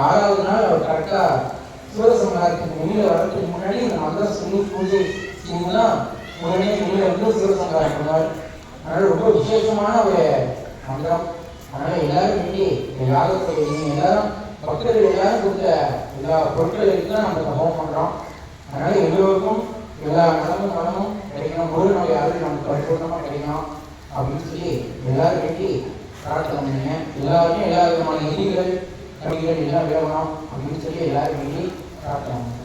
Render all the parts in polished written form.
ஆறாவது நாள் அவர் கரெக்டா சூரசம்ஹாரத்துக்கு வெளியில வரதுக்கு முன்னாடி இந்த மந்திர பூஜை செய்யுங்கன்னா உடனே வெளியில வந்து சூரசம்ஹாரம் பண்ணுவார். அதனால ரொம்ப விசேஷமான ஒரு மந்திரம். அதனால எல்லாரும் வேண்டி யாகத்தை எல்லாரும் பக்தர்கள் எல்லாரும் கொடுத்த எல்லா பொருட்களுக்கு தான் நம்ம ஹோமம் பண்றோம். அதனால எல்லோருக்கும் எல்லா நலமும் கிடைக்கணும், முருகனுடைய அருள் நமக்கு பரிபூர்ணமா கிடைக்கணும் அப்படின்னு சொல்லி எல்லாரும் வேண்டி பிரார்த்தனை பண்ணுங்க. எல்லாருமே எல்லா விதமான எதிரிகள் கவிகள் எல்லாம் வேகணும் அப்படின்னு சொல்லி எல்லாரும் வேண்டி பிரார்த்தனை பண்ணுங்க.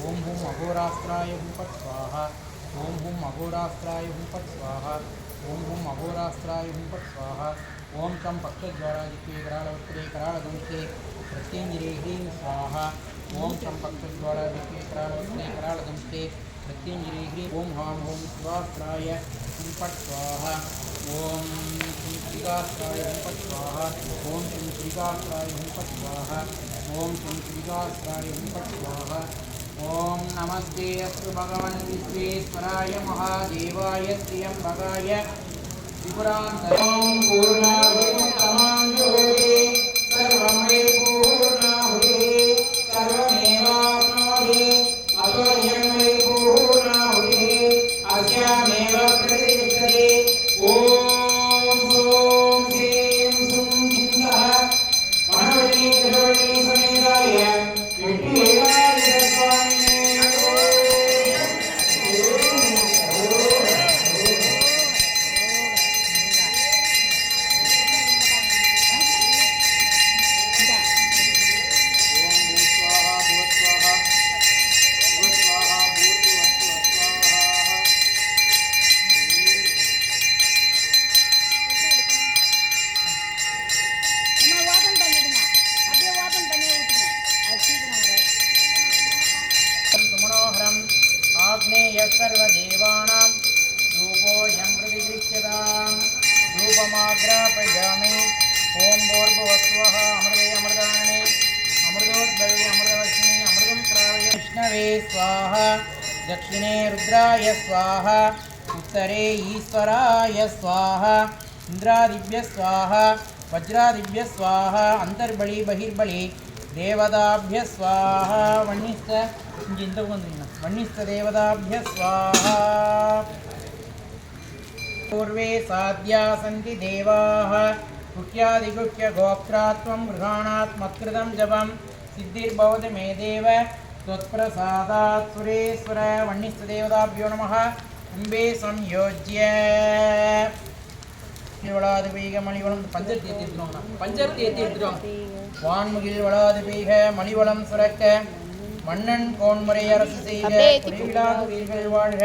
ओम हुम अघोरास्त्राय हुम फट स्वाहा ओम हुम अघोरास्त्राय हुम फट स्वाहा ओम हुम अघोरास्त्राय हुम फट स्वाहा ओम चं पक्षद्वारादित्ये करालवत्रे करालदंस्ते प्रत्यंगिरे ह्रीं स्वाहा ओम चं पक्षद्वारादित्ये करालवत्रे करालदंस्ते प्रत्यंगिरे ह्रीं ओम हां ओम शिवास्त्राय हुम फट स्वाहा ओम श्री श्रीगास्त्राय हुम फट स्वाहा ओम श्री श्रीगास्त्राय हुम फट स्वाहा ओम श्री श्रीगास्त्राय हुम फट स्वाहा ओम नमस्ते अस्तु भगवन् विश्वेश्वराय महादेवाय त्र्यंबकाय त्रिपुरान्तराय पूर्णाहुतिं तमाञ्जुहोति सर्वं मे पूर्णाहुतिः सर्वमेवाप्नोति अतोऽयं मे पूर्णाहुतिः अस्यामेव प्रतिष्ठते ॐ ॐ ह्रीं सुं छिन्दः मनोवती जगवती समेताय सर्वदेवानां रूपोऽयं प्रतिगृह्यतां रूपमाग्रापयामि ओं भूर्भुवस्वः अमृते अमृतानने अमृतोद्भवे अमृतवर्षिणि अमृतं श्रावय विष्णवे स्वाहा दक्षिणे रुद्राय स्वाहा उत्तरे ईश्वराय स्वाहा इन्द्रादिभ्य स्वाहा वज्रादिभ्य स्वाहा अंतर्बलि बहिर्बलि देवताभ्य स्वाहा वन्निस्थ वन्निस्थ देवताभ्य स्वाहा पूर्वे साध्या सन्ति देवाः गुह्यादिगुह्य गोप्त्रात्वं गृहाणात् मत्कृतं जपं सिद्धिर्भवति मे देव त्वत्प्रसादात् सुरेश्वर वन्निस्थ देवताभ्यो नमः कुम्भे संयोज्य வளாது பெய்க மணிவளம் பஞ்சத்தை ஏற்றிடுறோம் பஞ்சத்தை ஏற்றிடுறோம் வான்முகில் வளாது பெய்க மணிவளம் சுரக்க மன்னன் கோன்முறை அரசு செய்க குறைவில்லாத உயிர்கள் வாழ்க